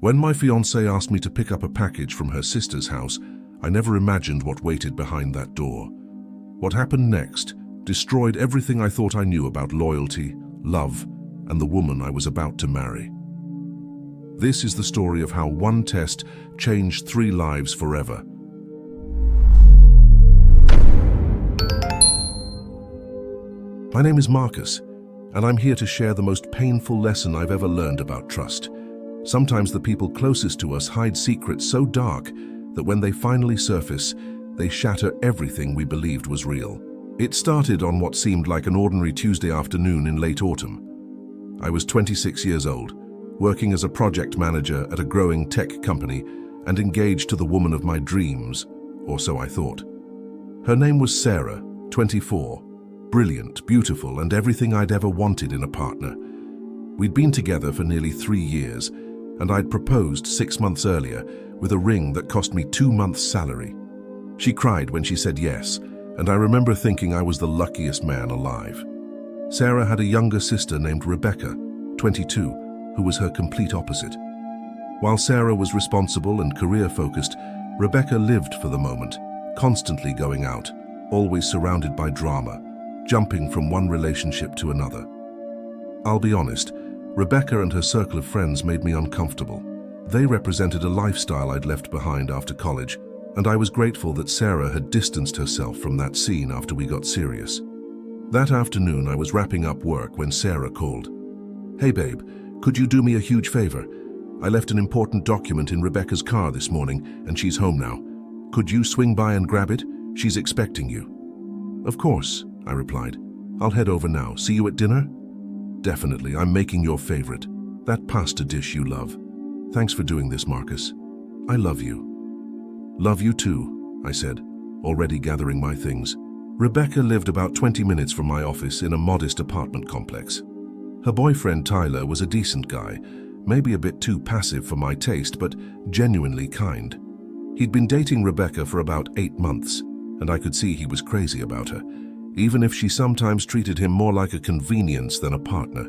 When my fiancée asked me to pick up a package from her sister's house, I never imagined what waited behind that door. What happened next destroyed everything I thought I knew about loyalty, love, and the woman I was about to marry. This is the story of how one test changed 3 lives forever. My name is Marcus, and I'm here to share the most painful lesson I've ever learned about trust. Sometimes the people closest to us hide secrets so dark that when they finally surface, they shatter everything we believed was real. It started on what seemed like an ordinary Tuesday afternoon in late autumn. I was 26 years old, working as a project manager at a growing tech company and engaged to the woman of my dreams, or so I thought. Her name was Sarah, 24, brilliant, beautiful, and everything I'd ever wanted in a partner. We'd been together for nearly 3 years, and I'd proposed 6 months earlier with a ring that cost me 2 months' salary. She cried when she said yes, and I remember thinking I was the luckiest man alive. Sarah had a younger sister named Rebecca, 22, who was her complete opposite. While Sarah was responsible and career-focused, Rebecca lived for the moment, constantly going out, always surrounded by drama, jumping from one relationship to another. I'll be honest, Rebecca and her circle of friends made me uncomfortable. They represented a lifestyle I'd left behind after college, and I was grateful that Sarah had distanced herself from that scene after we got serious. That afternoon, I was wrapping up work when Sarah called. "Hey babe, could you do me a huge favor? I left an important document in Rebecca's car this morning, and she's home now. Could you swing by and grab it? She's expecting you." "Of course," I replied. "I'll head over now. See you at dinner?" "Definitely, I'm making your favorite. That pasta dish you love. Thanks for doing this, Marcus. I love you." "Love you too," I said, already gathering my things. Rebecca lived about 20 minutes from my office in a modest apartment complex. Her boyfriend Tyler was a decent guy, maybe a bit too passive for my taste, but genuinely kind. He'd been dating Rebecca for about 8 months, and I could see he was crazy about her, even if she sometimes treated him more like a convenience than a partner.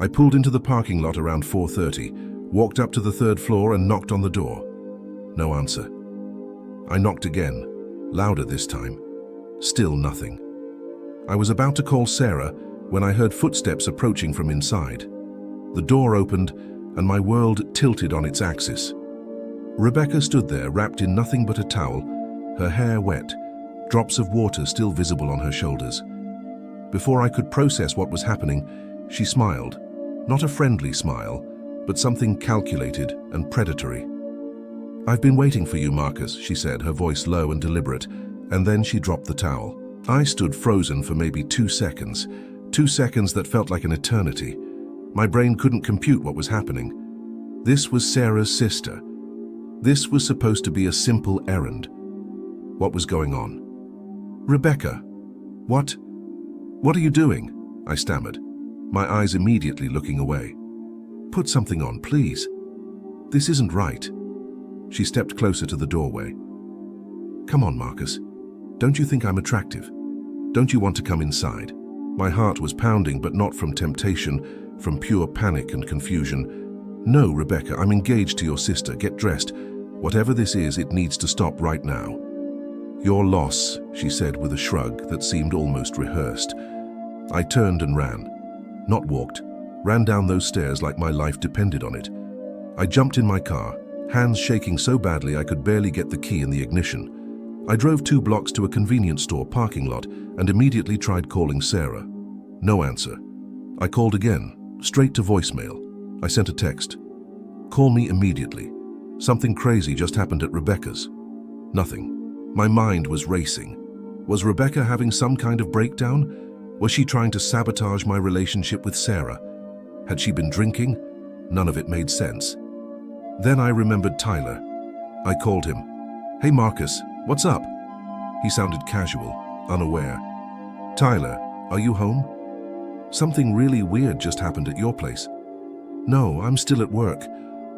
I pulled into the parking lot around 4:30, walked up to the 3rd floor and knocked on the door. No answer. I knocked again, louder this time. Still nothing. I was about to call Sarah when I heard footsteps approaching from inside. The door opened and my world tilted on its axis. Rebecca stood there wrapped in nothing but a towel, her hair wet, drops of water still visible on her shoulders. Before I could process what was happening, she smiled. Not a friendly smile, but something calculated and predatory. "I've been waiting for you, Marcus," she said, her voice low and deliberate, and then she dropped the towel. I stood frozen for maybe 2 seconds, 2 seconds that felt like an eternity. My brain couldn't compute what was happening. This was Sarah's sister. This was supposed to be a simple errand. What was going on? "Rebecca, what are you doing?" I stammered, my eyes immediately looking away. "Put something on, please. This isn't right." She stepped closer to the doorway. "Come on, Marcus. Don't you think I'm attractive? Don't you want to come inside?" My heart was pounding, but not from temptation, from pure panic and confusion. "No, Rebecca, I'm engaged to your sister. Get dressed. Whatever this is, it needs to stop right now." "Your loss," she said with a shrug that seemed almost rehearsed. I turned and ran. Not walked. Ran down those stairs like my life depended on it. I jumped in my car, hands shaking so badly I could barely get the key in the ignition. I drove 2 blocks to a convenience store parking lot and immediately tried calling Sarah. No answer. I called again, straight to voicemail. I sent a text. "Call me immediately. Something crazy just happened at Rebecca's." Nothing. My mind was racing. Was Rebecca having some kind of breakdown? Was she trying to sabotage my relationship with Sarah? Had she been drinking? None of it made sense. Then I remembered Tyler. I called him. "Hey Marcus, what's up?" He sounded casual, unaware. "Tyler, are you home? Something really weird just happened at your place." "No, I'm still at work.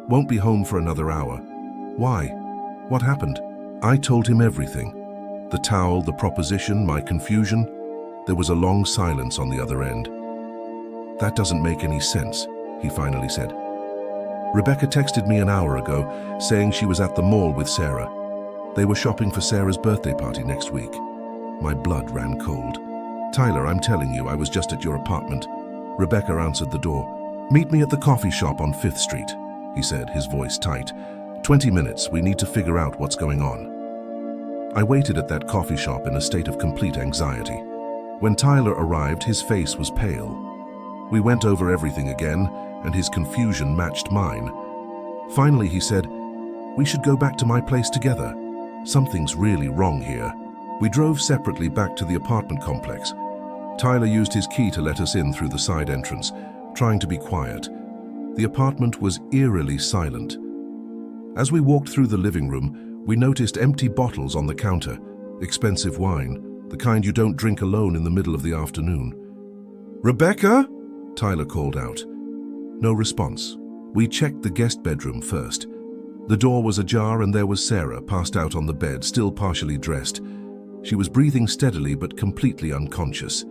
Won't be home for another hour." "Why? What happened?" I told him everything. The towel, the proposition, my confusion. There was a long silence on the other end. "That doesn't make any sense," he finally said. Rebecca texted me an hour ago, saying she was at the mall with Sarah. They were shopping for Sarah's birthday party next week. My blood ran cold. Tyler, I'm telling you, I was just at your apartment. Rebecca answered the door. Meet me at the coffee shop on 5th Street, he said, his voice tight. 20 minutes, we need to figure out what's going on. I waited at that coffee shop in a state of complete anxiety. When Tyler arrived, his face was pale. We went over everything again, and his confusion matched mine. Finally, he said, "We should go back to my place together. Something's really wrong here." We drove separately back to the apartment complex. Tyler used his key to let us in through the side entrance, trying to be quiet. The apartment was eerily silent. As we walked through the living room, we noticed empty bottles on the counter, expensive wine, the kind you don't drink alone in the middle of the afternoon. "Rebecca?" Tyler called out. No response. We checked the guest bedroom first. The door was ajar and there was Sarah passed out on the bed, still partially dressed. She was breathing steadily but completely unconscious.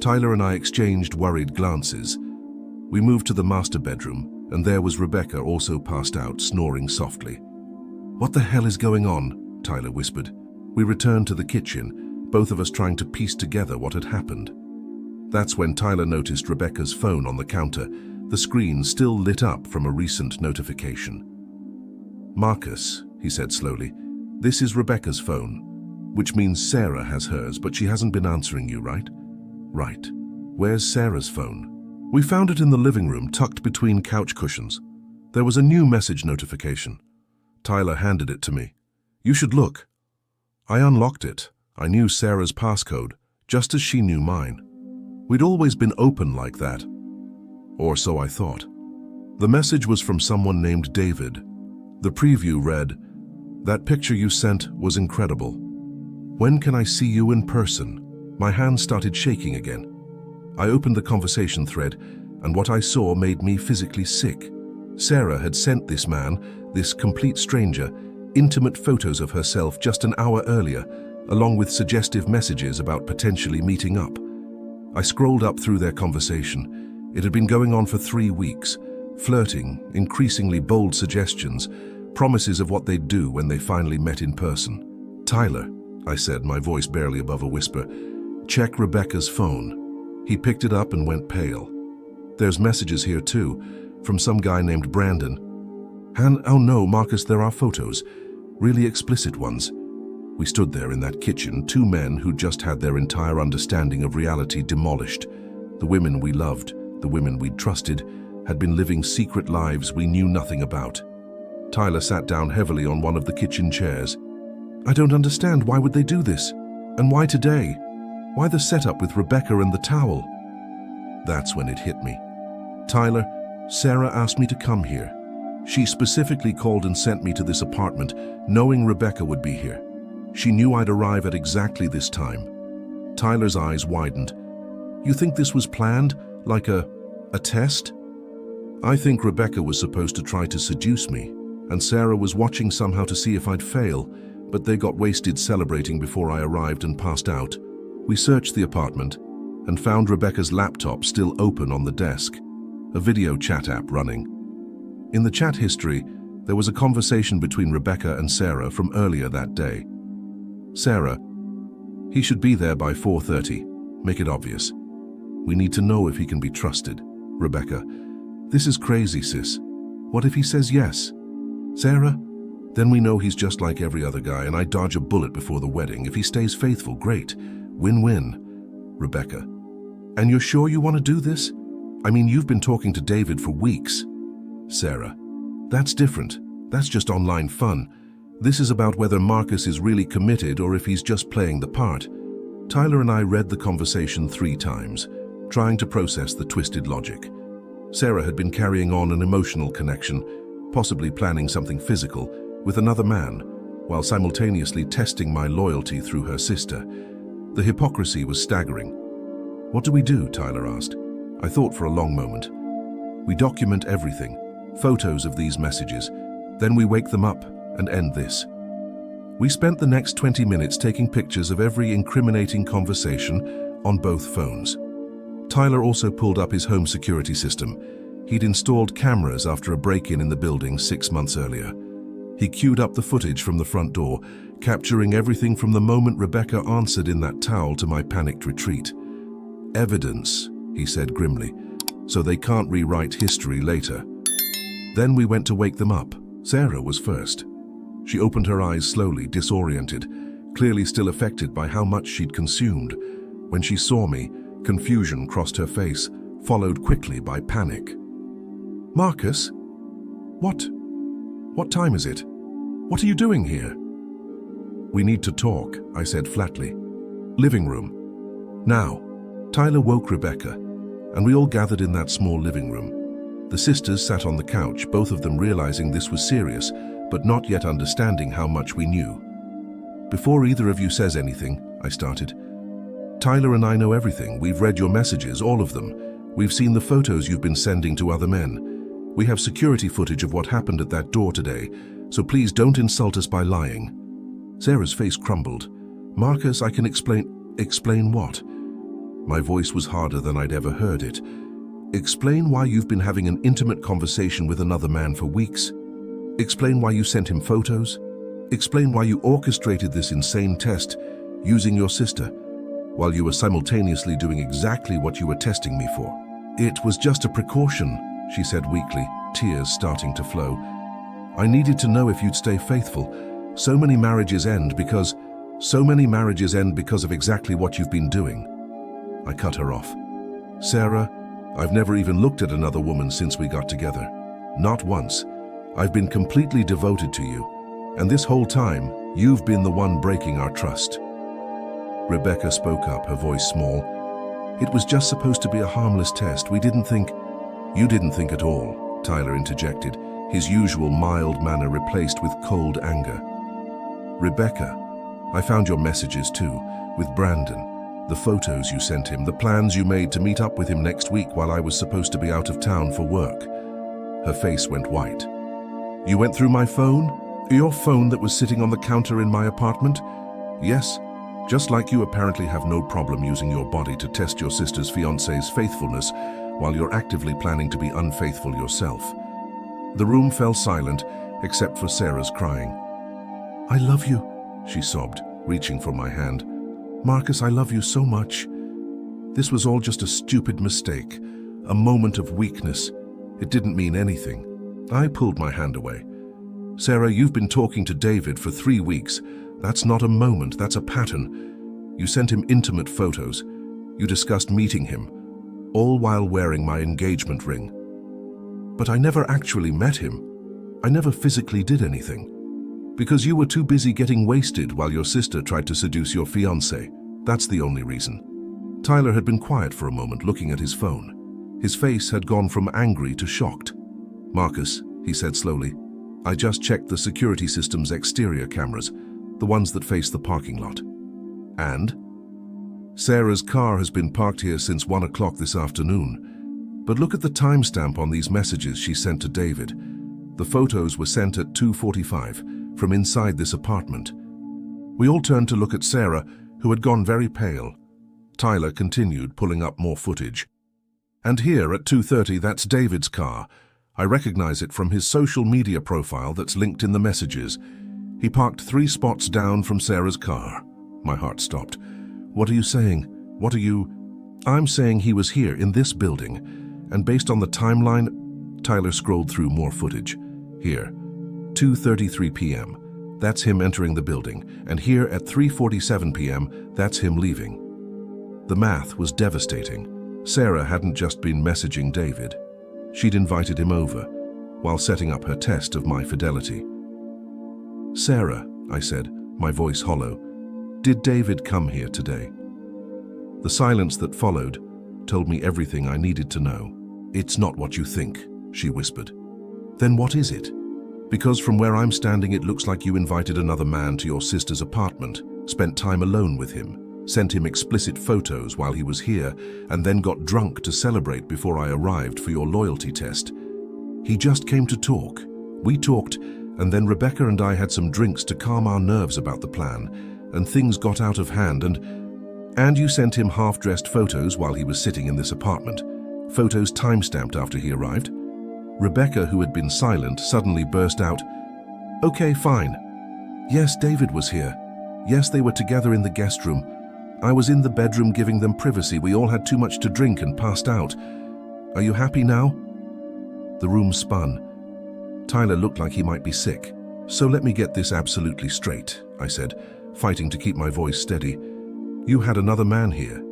Tyler and I exchanged worried glances. We moved to the master bedroom, and there was Rebecca, also passed out, snoring softly. "What the hell is going on?" Tyler whispered. We returned to the kitchen, both of us trying to piece together what had happened. That's when Tyler noticed Rebecca's phone on the counter, the screen still lit up from a recent notification. "Marcus," he said slowly, "this is Rebecca's phone, which means Sarah has hers, but she hasn't been answering you, right?" "Right. Where's Sarah's phone?" "We found it in the living room, tucked between couch cushions. There was a new message notification." Tyler handed it to me. "You should look." I unlocked it. I knew Sarah's passcode, just as she knew mine. We'd always been open like that. Or so I thought. The message was from someone named David. The preview read, "That picture you sent was incredible. When can I see you in person?" My hands started shaking again. I opened the conversation thread, and what I saw made me physically sick. Sarah had sent this man, this complete stranger, intimate photos of herself just an hour earlier, along with suggestive messages about potentially meeting up. I scrolled up through their conversation. It had been going on for 3 weeks, flirting, increasingly bold suggestions, promises of what they'd do when they finally met in person. "Tyler," I said, my voice barely above a whisper, "check Rebecca's phone." He picked it up and went pale. "There's messages here too, from some guy named Brandon." "Oh no, Marcus, there are photos, really explicit ones." We stood there in that kitchen, 2 men who just had their entire understanding of reality demolished. The women we loved, the women we'd trusted, had been living secret lives we knew nothing about. Tyler sat down heavily on one of the kitchen chairs. "I don't understand. Why would they do this? And why today? Why the setup with Rebecca and the towel?" That's when it hit me. "Tyler, Sarah asked me to come here. She specifically called and sent me to this apartment, knowing Rebecca would be here. She knew I'd arrive at exactly this time." Tyler's eyes widened. "You think this was planned? Like a test?" "I think Rebecca was supposed to try to seduce me, and Sarah was watching somehow to see if I'd fail, but they got wasted celebrating before I arrived and passed out." We searched the apartment and found Rebecca's laptop still open on the desk, a video chat app running. In the chat history, there was a conversation between Rebecca and Sarah from earlier that day. "Sarah, he should be there by 4:30. Make it obvious. We need to know if he can be trusted." Rebecca, "This is crazy, sis. What if he says yes?" Sarah, "Then we know he's just like every other guy and I dodge a bullet before the wedding. If he stays faithful, great. Win-win." Rebecca, "And you're sure you want to do this? I mean, you've been talking to David for weeks." Sarah, "That's different. That's just online fun. This is about whether Marcus is really committed or if he's just playing the part." Tyler and I read the conversation 3 times, trying to process the twisted logic. Sarah had been carrying on an emotional connection, possibly planning something physical, with another man, while simultaneously testing my loyalty through her sister. The hypocrisy was staggering. "What do we do?" Tyler asked. I thought for a long moment. "We document everything, photos of these messages, then we wake them up and end this." We spent the next 20 minutes taking pictures of every incriminating conversation on both phones. Tyler also pulled up his home security system. He'd installed cameras after a break-in in the building 6 months earlier. He queued up the footage from the front door, capturing everything from the moment Rebecca answered in that towel to my panicked retreat. "Evidence," he said grimly, "so they can't rewrite history later." Then we went to wake them up. Sarah was first. She opened her eyes slowly, disoriented, clearly still affected by how much she'd consumed. When she saw me, confusion crossed her face, followed quickly by panic. "Marcus? What time is it? What are you doing here?" "We need to talk," I said flatly. "Living room. Now." Tyler woke Rebecca, and we all gathered in that small living room. The sisters sat on the couch, both of them realizing this was serious, but not yet understanding how much we knew. "Before either of you says anything," I started, "Tyler and I know everything. We've read your messages, all of them. We've seen the photos you've been sending to other men. We have security footage of what happened at that door today, so please don't insult us by lying." Sarah's face crumbled. "Marcus, I can explain." "Explain what?" My voice was harder than I'd ever heard it. "Explain why you've been having an intimate conversation with another man for weeks. Explain why you sent him photos. Explain why you orchestrated this insane test using your sister, while you were simultaneously doing exactly what you were testing me for." "It was just a precaution," she said weakly, tears starting to flow. "I needed to know if you'd stay faithful. So many marriages end because of exactly what you've been doing." I cut her off. "Sarah, I've never even looked at another woman since we got together. Not once. I've been completely devoted to you. And this whole time, you've been the one breaking our trust." Rebecca spoke up, her voice small. "It was just supposed to be a harmless test. We didn't think—" "You didn't think at all," Tyler interjected, his usual mild manner replaced with cold anger. "Rebecca, I found your messages too, with Brandon. The photos you sent him, the plans you made to meet up with him next week while I was supposed to be out of town for work." Her face went white. "You went through my phone? Your phone that was sitting on the counter in my apartment?" "Yes, just like you apparently have no problem using your body to test your sister's fiancé's faithfulness while you're actively planning to be unfaithful yourself." The room fell silent, except for Sarah's crying. "I love you," she sobbed, reaching for my hand. "Marcus, I love you so much. This was all just a stupid mistake, a moment of weakness. It didn't mean anything." I pulled my hand away. "Sarah, you've been talking to David for 3 weeks. That's not a moment, that's a pattern. You sent him intimate photos. You discussed meeting him, all while wearing my engagement ring." "But I never actually met him. I never physically did anything." "Because you were too busy getting wasted while your sister tried to seduce your fiancé. That's the only reason." Tyler had been quiet for a moment, looking at his phone. His face had gone from angry to shocked. "Marcus," he said slowly, "I just checked the security system's exterior cameras, the ones that face the parking lot. And? Sarah's car has been parked here since 1 o'clock this afternoon. But look at the timestamp on these messages she sent to David. The photos were sent at 2:45 from inside this apartment." We all turned to look at Sarah, who had gone very pale. Tyler continued, pulling up more footage. "And here at 2:30, that's David's car. I recognize it from his social media profile that's linked in the messages. He parked 3 spots down from Sarah's car." My heart stopped. "What are you saying? What are you—" "I'm saying he was here in this building, and based on the timeline—" Tyler scrolled through more footage. "Here, 2:33 p.m. That's him entering the building, and here at 3:47 p.m., that's him leaving." The math was devastating. Sarah hadn't just been messaging David. She'd invited him over, while setting up her test of my fidelity. "Sarah," I said, my voice hollow, "did David come here today?" The silence that followed told me everything I needed to know. "It's not what you think," she whispered. "Then what is it? Because from where I'm standing, it looks like you invited another man to your sister's apartment, spent time alone with him, sent him explicit photos while he was here, and then got drunk to celebrate before I arrived for your loyalty test. He just came to talk. We talked, and then Rebecca and I had some drinks to calm our nerves about the plan, and things got out of hand, and you sent him half-dressed photos while he was sitting in this apartment. Photos time-stamped after he arrived. Rebecca, who had been silent, suddenly burst out, "Okay, fine. Yes, David was here. Yes, they were together in the guest room. I was in the bedroom giving them privacy. We all had too much to drink and passed out. Are you happy now?" The room spun. Tyler looked like he might be sick. "So let me get this absolutely straight," I said, fighting to keep my voice steady. "You had another man here.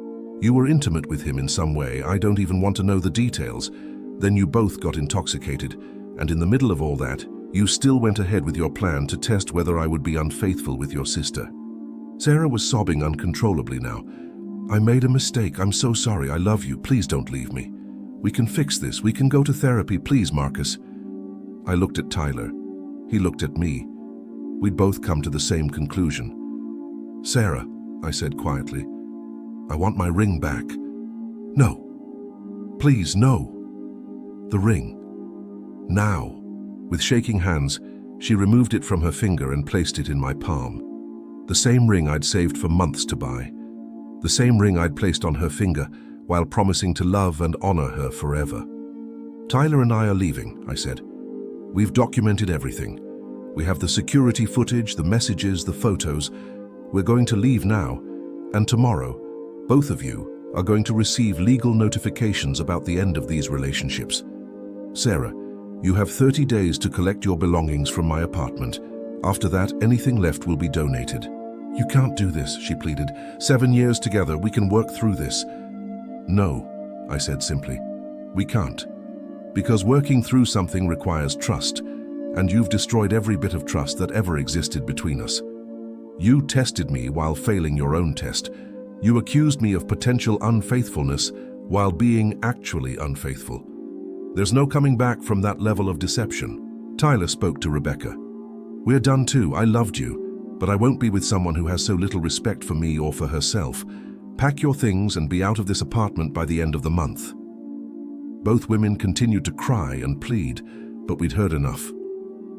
You were intimate with him in some way. I don't even want to know the details. Then you both got intoxicated, and in the middle of all that, you still went ahead with your plan to test whether I would be unfaithful with your sister." Sarah was sobbing uncontrollably now. "I made a mistake. I'm so sorry. I love you. Please don't leave me. We can fix this. We can go to therapy. Please, Marcus." I looked at Tyler. He looked at me. We'd both come to the same conclusion. "Sarah," I said quietly, "I want my ring back." "No. Please, no. The ring. Now." With shaking hands, she removed it from her finger and placed it in my palm. The same ring I'd saved for months to buy. The same ring I'd placed on her finger while promising to love and honor her forever. "Tyler and I are leaving," I said. "We've documented everything. We have the security footage, the messages, the photos. We're going to leave now, and tomorrow, both of you are going to receive legal notifications about the end of these relationships. Sarah, you have 30 days to collect your belongings from my apartment. After that, anything left will be donated." "You can't do this," she pleaded. 7 years together, we can work through this." "No," I said simply. "We can't. Because working through something requires trust, and you've destroyed every bit of trust that ever existed between us. You tested me while failing your own test. You accused me of potential unfaithfulness while being actually unfaithful. There's no coming back from that level of deception." Tyler spoke to Rebecca. "We're done too. I loved you, but I won't be with someone who has so little respect for me or for herself. Pack your things and be out of this apartment by the end of the month." Both women continued to cry and plead, but we'd heard enough.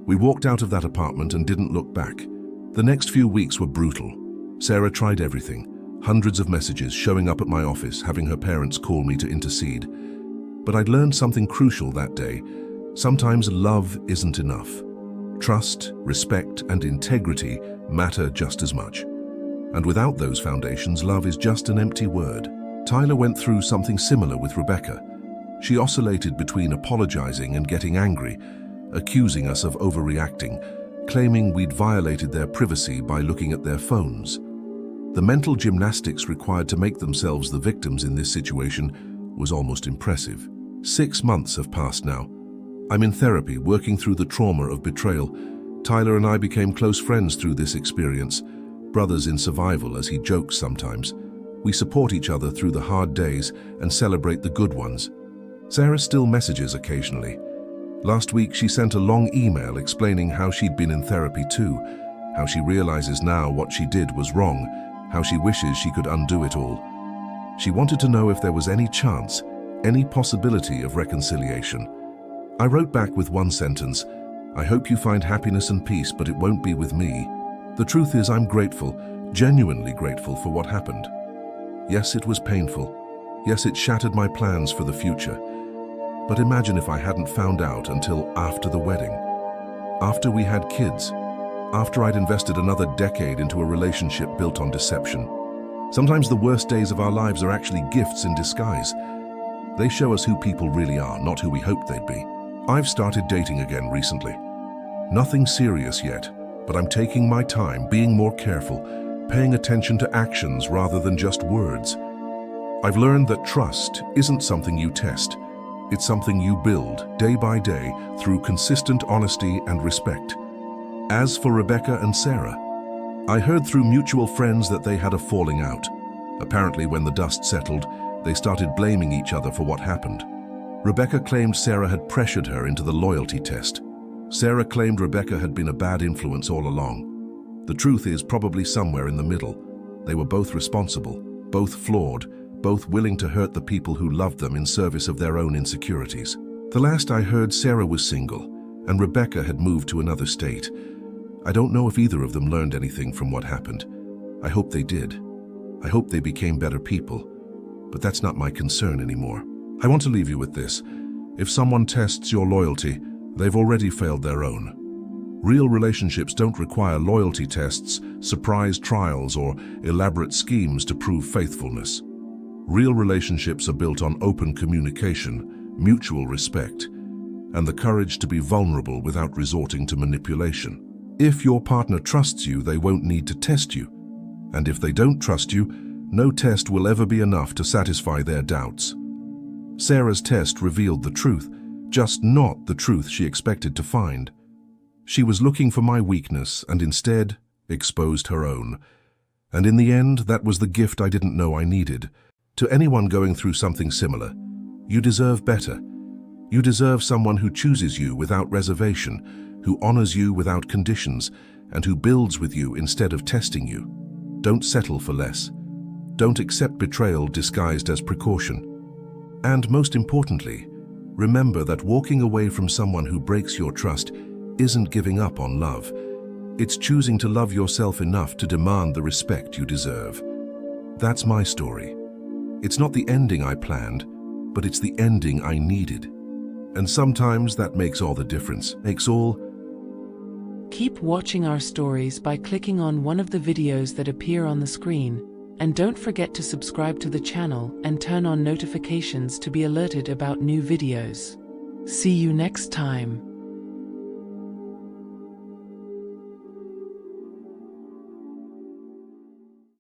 We walked out of that apartment and didn't look back. The next few weeks were brutal. Sarah tried everything. Hundreds of messages showing up at my office, having her parents call me to intercede. But I'd learned something crucial that day. Sometimes love isn't enough. Trust, respect, and integrity matter just as much. And without those foundations, love is just an empty word. Tyler went through something similar with Rebecca. She oscillated between apologizing and getting angry, accusing us of overreacting, claiming we'd violated their privacy by looking at their phones. The mental gymnastics required to make themselves the victims in this situation was almost impressive. 6 months have passed now. I'm in therapy, working through the trauma of betrayal. Tyler and I became close friends through this experience, brothers in survival, as he jokes sometimes. We support each other through the hard days and celebrate the good ones. Sarah still messages occasionally. Last week she sent a long email explaining how she'd been in therapy too, how she realizes now what she did was wrong, how she wishes she could undo it all. She wanted to know if there was any chance, any possibility of reconciliation. I wrote back with one sentence, "I hope you find happiness and peace, but it won't be with me. The truth is I'm grateful, genuinely grateful for what happened. Yes, it was painful. Yes, it shattered my plans for the future. But imagine if I hadn't found out until after the wedding. After we had kids. After I'd invested another decade into a relationship built on deception. Sometimes the worst days of our lives are actually gifts in disguise. They show us who people really are, not who we hoped they'd be." I've started dating again recently. Nothing serious yet, but I'm taking my time, being more careful, paying attention to actions rather than just words. I've learned that trust isn't something you test. It's something you build day by day through consistent honesty and respect. As for Rebecca and Sarah, I heard through mutual friends that they had a falling out. Apparently, when the dust settled, they started blaming each other for what happened. Rebecca claimed Sarah had pressured her into the loyalty test. Sarah claimed Rebecca had been a bad influence all along. The truth is probably somewhere in the middle. They were both responsible, both flawed, both willing to hurt the people who loved them in service of their own insecurities. The last I heard, Sarah was single, and Rebecca had moved to another state. I don't know if either of them learned anything from what happened. I hope they did. I hope they became better people. But that's not my concern anymore. I want to leave you with this. If someone tests your loyalty, they've already failed their own. Real relationships don't require loyalty tests, surprise trials, or elaborate schemes to prove faithfulness. Real relationships are built on open communication, mutual respect, and the courage to be vulnerable without resorting to manipulation. If your partner trusts you, they won't need to test you. And if they don't trust you, no test will ever be enough to satisfy their doubts. Sarah's test revealed the truth, just not the truth she expected to find. She was looking for my weakness and instead exposed her own. And in the end, that was the gift I didn't know I needed. To anyone going through something similar, you deserve better. You deserve someone who chooses you without reservation, who honors you without conditions, and who builds with you instead of testing you. Don't settle for less. Don't accept betrayal disguised as precaution. And most importantly, remember that walking away from someone who breaks your trust isn't giving up on love. It's choosing to love yourself enough to demand the respect you deserve. That's my story. It's not the ending I planned, but it's the ending I needed. And sometimes that makes all the difference. Keep watching our stories by clicking on one of the videos that appear on the screen. And don't forget to subscribe to the channel and turn on notifications to be alerted about new videos. See you next time.